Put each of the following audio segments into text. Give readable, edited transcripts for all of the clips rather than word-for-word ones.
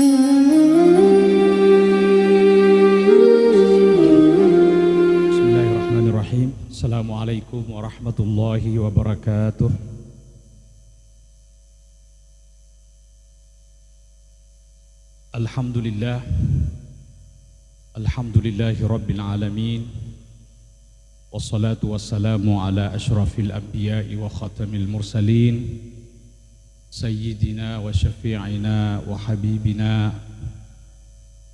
Bismillahirrahmanirrahim. Assalamualaikum warahmatullahi wabarakatuh. Alhamdulillah. Alhamdulillahi rabbil alamin. Wassalatu wassalamu ala ashrafil anbiya'i wa khatamil mursalin. Sayyidina wa syafi'ina wa habibina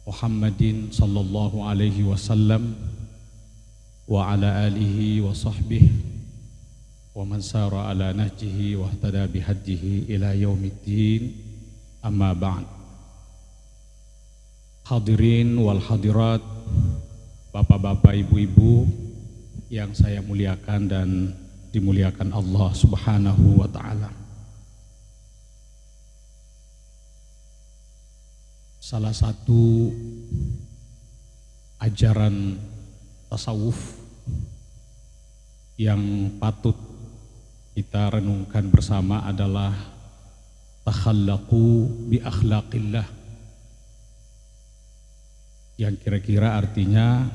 Muhammadin sallallahu alaihi wasallam wa ala alihi wa sahbihi wa man sara ala nahjihi wa ihtada bihadihi ila yaumiddin. Amma ba'd. Hadirin wal hadirat, bapak-bapak, ibu-ibu yang saya muliakan dan dimuliakan Allah Subhanahu wa taala. Salah satu ajaran tasawuf yang patut kita renungkan bersama adalah takhallaqu bi akhlaqillah, yang kira-kira artinya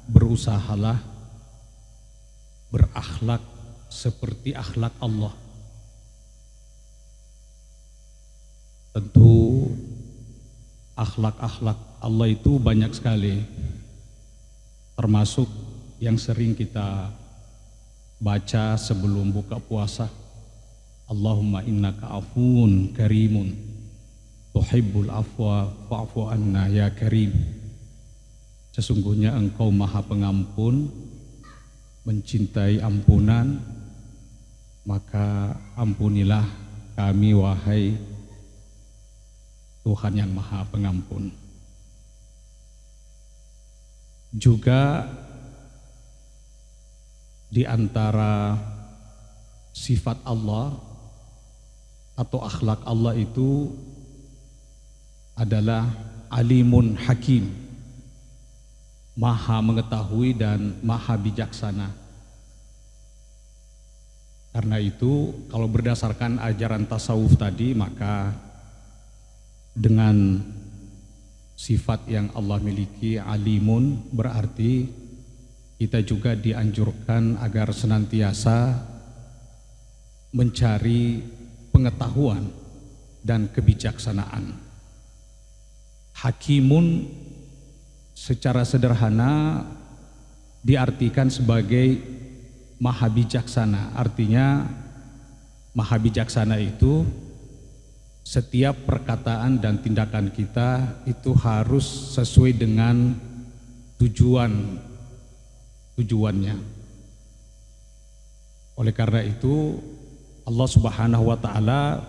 berusahalah berakhlak seperti akhlak Allah. Tentu akhlak-akhlak Allah itu banyak sekali, termasuk yang sering kita baca sebelum buka puasa. Allahumma innaka afuun karimun tuhibbul afwa fa'fu anna ya karim. Sesungguhnya engkau maha pengampun, mencintai ampunan, maka ampunilah kami wahai Tuhan yang maha pengampun. Juga di antara sifat Allah atau akhlak Allah itu adalah alimun hakim, maha mengetahui dan maha bijaksana. Karena itu kalau berdasarkan ajaran tasawuf tadi, maka dengan sifat yang Allah miliki, alimun, berarti kita juga dianjurkan agar senantiasa mencari pengetahuan dan kebijaksanaan. Hakimun secara sederhana diartikan sebagai maha bijaksana. Artinya maha bijaksana itu setiap perkataan dan tindakan kita itu harus sesuai dengan tujuannya. Oleh karena itu Allah Subhanahu wa taala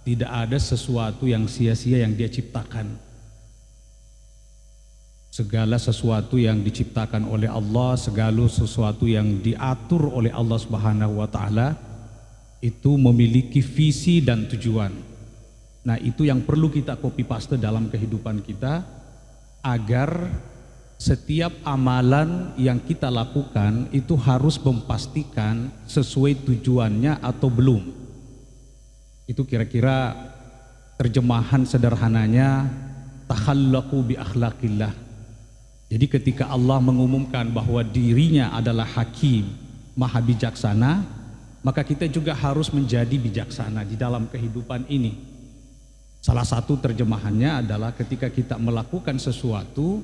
tidak ada sesuatu yang sia-sia yang Dia ciptakan. Segala sesuatu yang diciptakan oleh Allah, segala sesuatu yang diatur oleh Allah Subhanahu wa taala itu memiliki visi dan tujuan. Nah, itu yang perlu kita copy paste dalam kehidupan kita agar setiap amalan yang kita lakukan itu harus memastikan sesuai tujuannya atau belum. Itu kira-kira terjemahan sederhananya takhallaqu bi akhlaqillah. Jadi ketika Allah mengumumkan bahwa dirinya adalah hakim, maha bijaksana, maka kita juga harus menjadi bijaksana di dalam kehidupan ini. Salah satu terjemahannya adalah ketika kita melakukan sesuatu,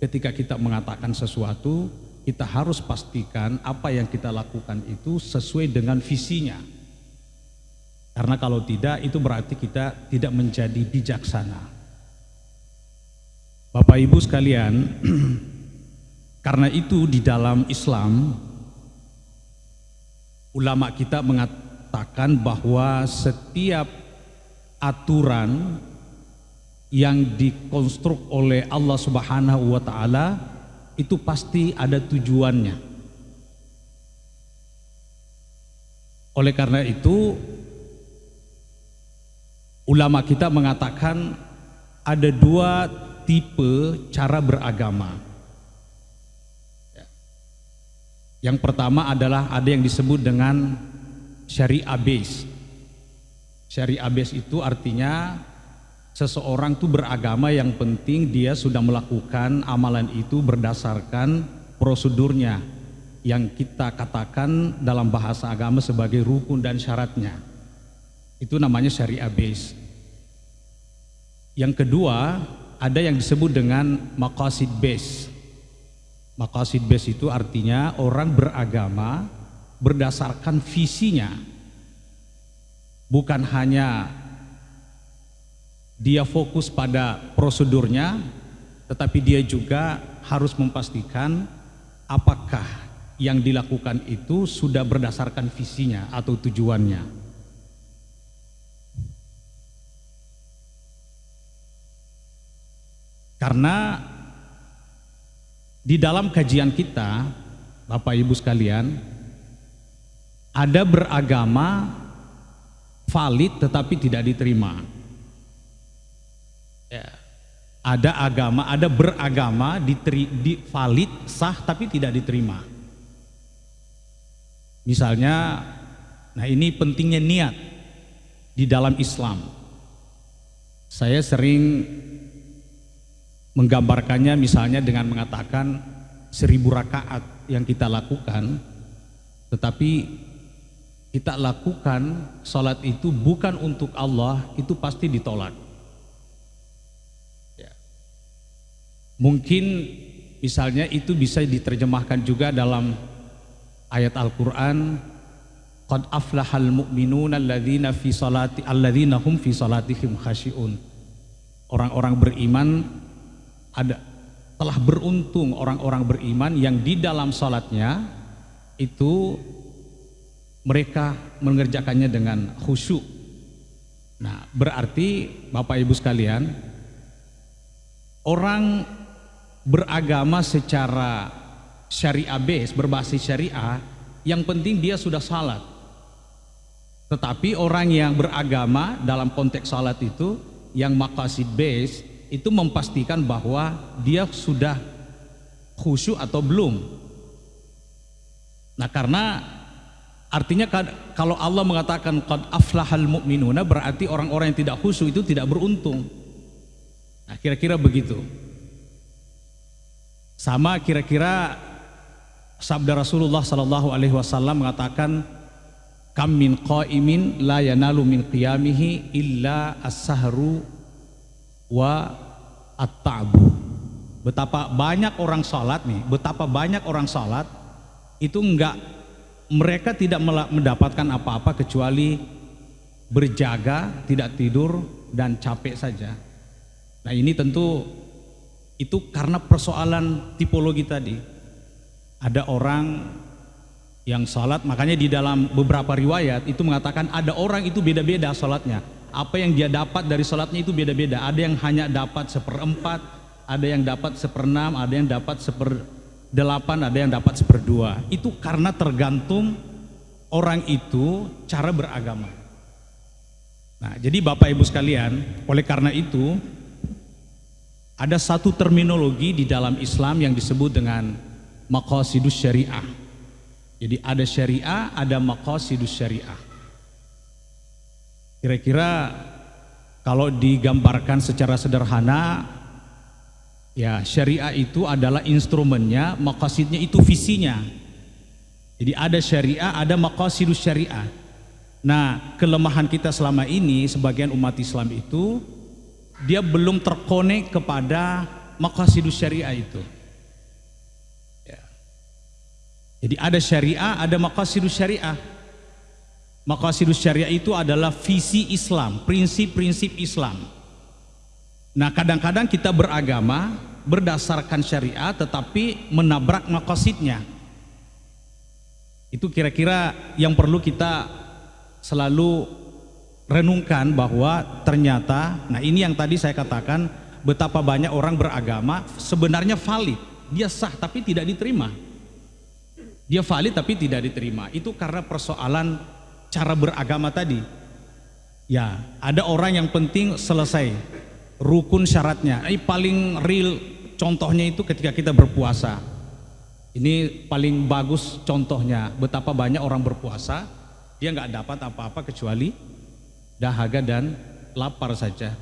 ketika kita mengatakan sesuatu, kita harus pastikan apa yang kita lakukan itu sesuai dengan visinya. Karena kalau tidak, itu berarti kita tidak menjadi bijaksana. Bapak Ibu sekalian, karena itu di dalam Islam, ulama kita mengatakan bahwa setiap aturan yang dikonstruk oleh Allah Subhanahu wa taala itu pasti ada tujuannya. Oleh karena itu ulama kita mengatakan ada dua tipe cara beragama. Yang pertama adalah ada yang disebut dengan syariah base. Syariah base itu artinya seseorang tuh beragama yang penting dia sudah melakukan amalan itu berdasarkan prosedurnya yang kita katakan dalam bahasa agama sebagai rukun dan syaratnya. Itu namanya syariah base. Yang kedua, ada yang disebut dengan maqasid base. Maqasid base itu artinya orang beragama berdasarkan visinya. Bukan hanya dia fokus pada prosedurnya, tetapi dia juga harus memastikan apakah yang dilakukan itu sudah berdasarkan visinya atau tujuannya. Karena di dalam kajian kita, Bapak Ibu sekalian, ada beragama valid tetapi tidak diterima. Ya. Ada agama, ada beragama valid, sah tapi tidak diterima. Misalnya, nah ini pentingnya niat di dalam Islam. Saya sering menggambarkannya misalnya dengan mengatakan 1000 rakaat yang kita lakukan, tetapi kita lakukan sholat itu bukan untuk Allah, itu pasti ditolak. Mungkin misalnya itu bisa diterjemahkan juga dalam ayat Al-Quran, qad aflahal mu'minuna alladzina hum fi salatihim khashi'un. Orang-orang beriman telah beruntung orang-orang beriman yang di dalam salatnya itu mereka mengerjakannya dengan khusyuk. Nah, berarti Bapak Ibu sekalian, orang beragama secara syariah base, berbasis syariah, yang penting dia sudah salat. Tetapi orang yang beragama dalam konteks salat itu, yang maqasid base, itu memastikan bahwa dia sudah khusyuk atau belum. Nah, karena artinya kalau Allah mengatakan qad aflahal mu'minuna, berarti orang-orang yang tidak khusyuk itu tidak beruntung. Nah, kira-kira begitu. Sama kira-kira sabda Rasulullah sallallahu alaihi wasallam mengatakan, kam min qaimin la yanalu min qiyamihi illa as-sahru wa at-ta'bu. Betapa banyak orang salat nih, betapa banyak orang salat itu mereka tidak mendapatkan apa-apa kecuali berjaga, tidak tidur dan capek saja. Nah, ini tentu itu karena persoalan tipologi tadi. Ada orang yang salat, makanya di dalam beberapa riwayat itu mengatakan ada orang itu beda-beda salatnya. Apa yang dia dapat dari salatnya itu beda-beda. Ada yang hanya dapat 1/4, ada yang dapat 1/6, ada yang dapat 1/8, ada yang dapat 1/2. Itu karena tergantung orang itu cara beragama. Nah, jadi Bapak Ibu sekalian, oleh karena itu ada satu terminologi di dalam Islam yang disebut dengan maqasidus syariah. Jadi ada syariah, ada maqasidus syariah. Kira-kira kalau digambarkan secara sederhana, ya syariah itu adalah instrumennya, maqasidnya itu visinya. Jadi ada syariah, ada maqasidus syariah. Nah, kelemahan kita selama ini sebagian umat Islam itu dia belum terkonek kepada maqasidus syariah itu. Ya. Jadi ada syariah, ada maqasidus syariah. Maqasidus syariah itu adalah visi Islam, prinsip-prinsip Islam. Nah, kadang-kadang kita beragama berdasarkan syariah tetapi menabrak maqasidnya. Itu kira-kira yang perlu kita selalu renungkan, bahwa ternyata, nah ini yang tadi saya katakan, betapa banyak orang beragama sebenarnya valid, dia sah tapi tidak diterima. Dia valid tapi tidak diterima. Itu karena persoalan cara beragama tadi. Ya, ada orang yang penting selesai rukun syaratnya. Ini paling real contohnya itu ketika kita berpuasa. Ini paling bagus contohnya, betapa banyak orang berpuasa dia nggak dapat apa-apa kecuali dahaga dan lapar saja.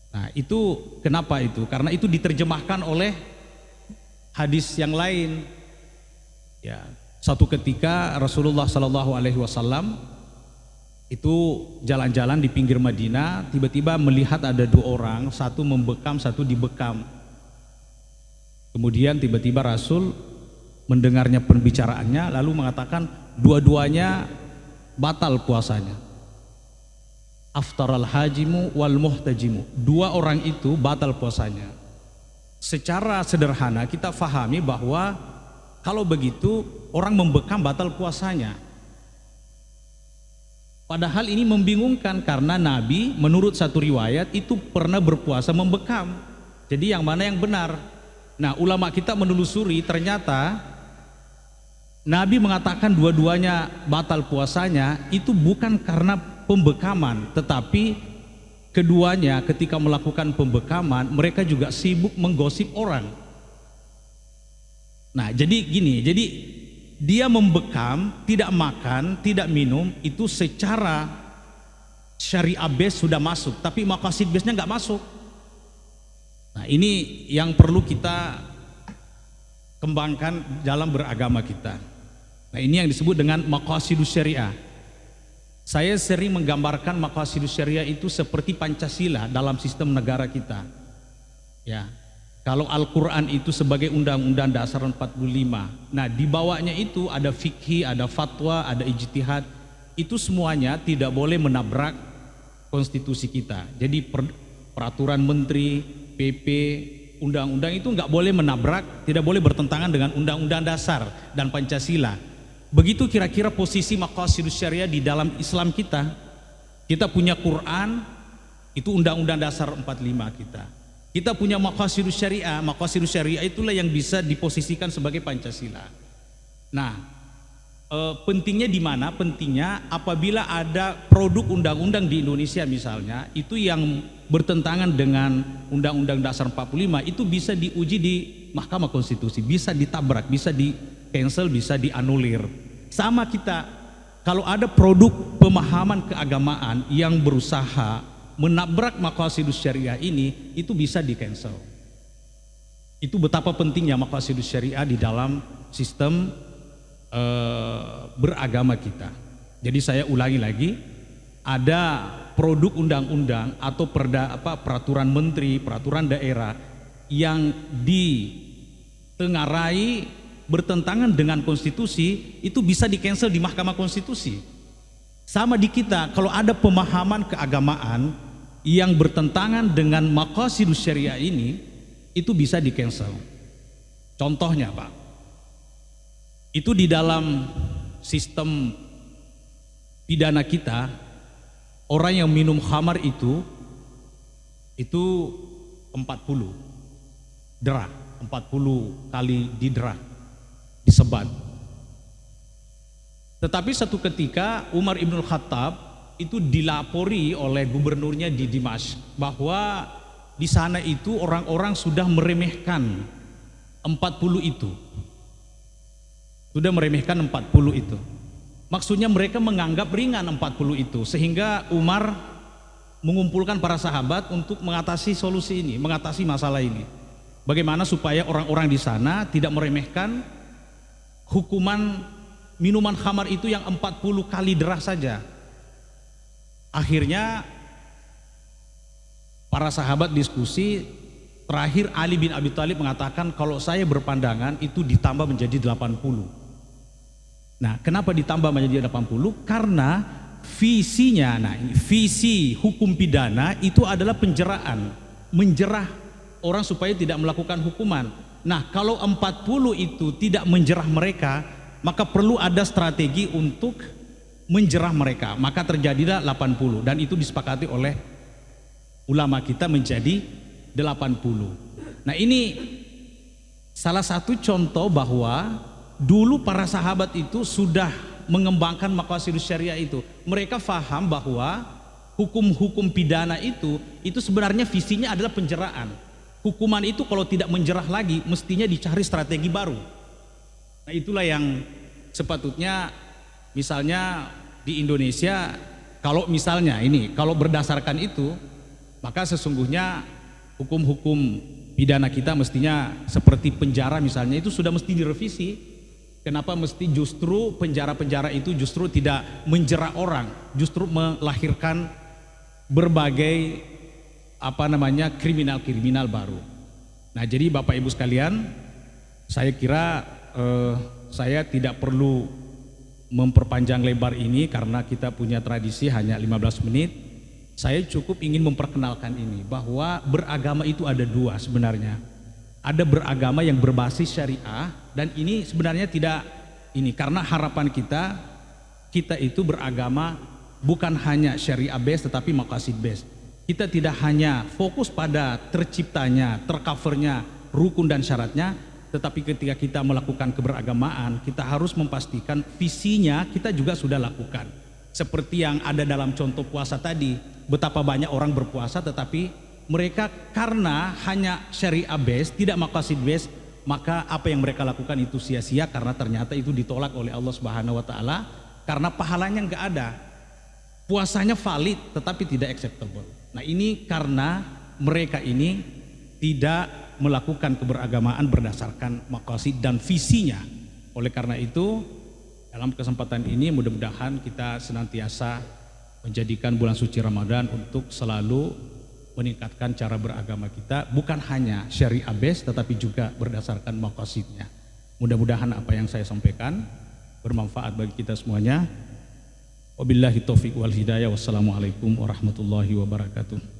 Nah itu kenapa itu? Karena itu diterjemahkan oleh hadis yang lain. Ya, suatu ketika Rasulullah Shallallahu Alaihi Wasallam itu jalan-jalan di pinggir Madinah, tiba-tiba melihat ada dua orang, satu membekam, satu dibekam. Kemudian tiba-tiba Rasul mendengarnya pembicaraannya, lalu mengatakan dua-duanya batal puasanya. Aftaral hajimu wal muhtajimu. Dua orang itu batal puasanya. Secara sederhana kita fahami bahwa kalau begitu orang membekam batal puasanya. Padahal ini membingungkan karena Nabi menurut satu riwayat itu pernah berpuasa membekam. Jadi yang mana yang benar? Nah, ulama kita menelusuri ternyata Nabi mengatakan dua-duanya batal puasanya itu bukan karena pembekaman, tetapi keduanya ketika melakukan pembekaman mereka juga sibuk menggosip orang. Nah, jadi gini, jadi dia membekam, tidak makan, tidak minum, itu secara syariah base sudah masuk, tapi maqasid base-nya nggak masuk. Nah, ini yang perlu kita kembangkan dalam beragama kita. Nah, ini yang disebut dengan maqasidus syariah. Saya sering menggambarkan maqasidus syariah itu seperti Pancasila dalam sistem negara kita. Ya. Kalau Al-Quran itu sebagai Undang-Undang Dasar 45, nah di bawahnya itu ada fikih, ada fatwa, ada ijtihad, itu semuanya tidak boleh menabrak konstitusi kita. Jadi peraturan menteri, PP, undang-undang itu nggak boleh menabrak, tidak boleh bertentangan dengan Undang-Undang Dasar dan Pancasila. Begitu kira-kira posisi maqasidus syariah di dalam Islam kita. Kita punya Quran, itu Undang-Undang Dasar 45 kita. Kita punya maqasidus syariah itulah yang bisa diposisikan sebagai Pancasila. Nah, pentingnya di mana? Pentingnya apabila ada produk undang-undang di Indonesia misalnya, itu yang bertentangan dengan Undang-Undang Dasar 45, itu bisa diuji di Mahkamah Konstitusi, bisa ditabrak, bisa di cancel, bisa dianulir. Sama kita, kalau ada produk pemahaman keagamaan yang berusaha menabrak maqasidus syariah ini, itu bisa di cancel. Itu betapa pentingnya maqasidus syariah di dalam sistem beragama kita. Jadi saya ulangi lagi, ada produk undang-undang atau peraturan menteri, peraturan daerah yang ditengarai bertentangan dengan konstitusi, itu bisa di cancel di Mahkamah Konstitusi. Sama di kita, kalau ada pemahaman keagamaan yang bertentangan dengan maqasidus syariah ini, itu bisa di cancel. Contohnya Pak, itu di dalam sistem pidana kita, orang yang minum khamar itu 40 derah, 40 kali didera, disebat. Tetapi satu ketika Umar Ibn Khattab itu dilapori oleh gubernurnya di Dimash bahwa di sana itu orang-orang sudah meremehkan 40 itu. Sudah meremehkan 40 itu. Maksudnya mereka menganggap ringan 40 itu, sehingga Umar mengumpulkan para sahabat untuk mengatasi solusi ini, mengatasi masalah ini. Bagaimana supaya orang-orang di sana tidak meremehkan hukuman minuman khamar itu yang 40 kali derah saja. Akhirnya para sahabat diskusi, terakhir Ali bin Abi Thalib mengatakan kalau saya berpandangan itu ditambah menjadi 80. Nah, kenapa ditambah menjadi 80? Karena visinya, nah visi hukum pidana itu adalah penjeraan, menjerah orang supaya tidak melakukan hukuman. Nah, kalau 40 itu tidak menjerah mereka, maka perlu ada strategi untuk menjerah mereka, maka terjadilah 80, dan itu disepakati oleh ulama kita menjadi 80. Nah, ini salah satu contoh bahwa dulu para sahabat itu sudah mengembangkan maqasidus syariah itu. Mereka faham bahwa hukum-hukum pidana itu sebenarnya visinya adalah penjeraan. Hukuman itu kalau tidak menjerah lagi, mestinya dicari strategi baru. Nah, itulah yang sepatutnya. Misalnya di Indonesia, kalau misalnya ini, kalau berdasarkan itu, Maka sesungguhnya hukum-hukum pidana kita mestinya seperti penjara misalnya itu sudah mesti direvisi. Kenapa mesti justru penjara-penjara itu justru tidak menjerat orang, justru melahirkan berbagai kriminal-kriminal baru. Nah, jadi Bapak Ibu sekalian, saya kira saya tidak perlu memperpanjang lebar ini karena kita punya tradisi hanya 15 menit. Saya cukup ingin memperkenalkan ini bahwa beragama itu ada dua sebenarnya. Ada beragama yang berbasis syariah dan ini sebenarnya tidak ini karena harapan kita itu beragama bukan hanya syariah based tetapi maqasid based. Kita tidak hanya fokus pada terciptanya, tercovernya, rukun dan syaratnya, tetapi ketika kita melakukan keberagamaan, kita harus memastikan visinya kita juga sudah lakukan. Seperti yang ada dalam contoh puasa tadi, betapa banyak orang berpuasa tetapi mereka karena hanya syariah based, tidak maqasid based, maka apa yang mereka lakukan itu sia-sia karena ternyata itu ditolak oleh Allah Subhanahu wa taala karena pahalanya enggak ada. Puasanya valid tetapi tidak acceptable. Nah, ini karena mereka ini tidak melakukan keberagamaan berdasarkan maqasid dan visinya. Oleh karena itu, dalam kesempatan ini mudah-mudahan kita senantiasa menjadikan bulan suci Ramadan untuk selalu meningkatkan cara beragama kita, bukan hanya syariah based tetapi juga berdasarkan maqasidnya. Mudah-mudahan apa yang saya sampaikan bermanfaat bagi kita semuanya. Wabillahi taufiq wal hidayah. Wassalamualaikum warahmatullahi wabarakatuh.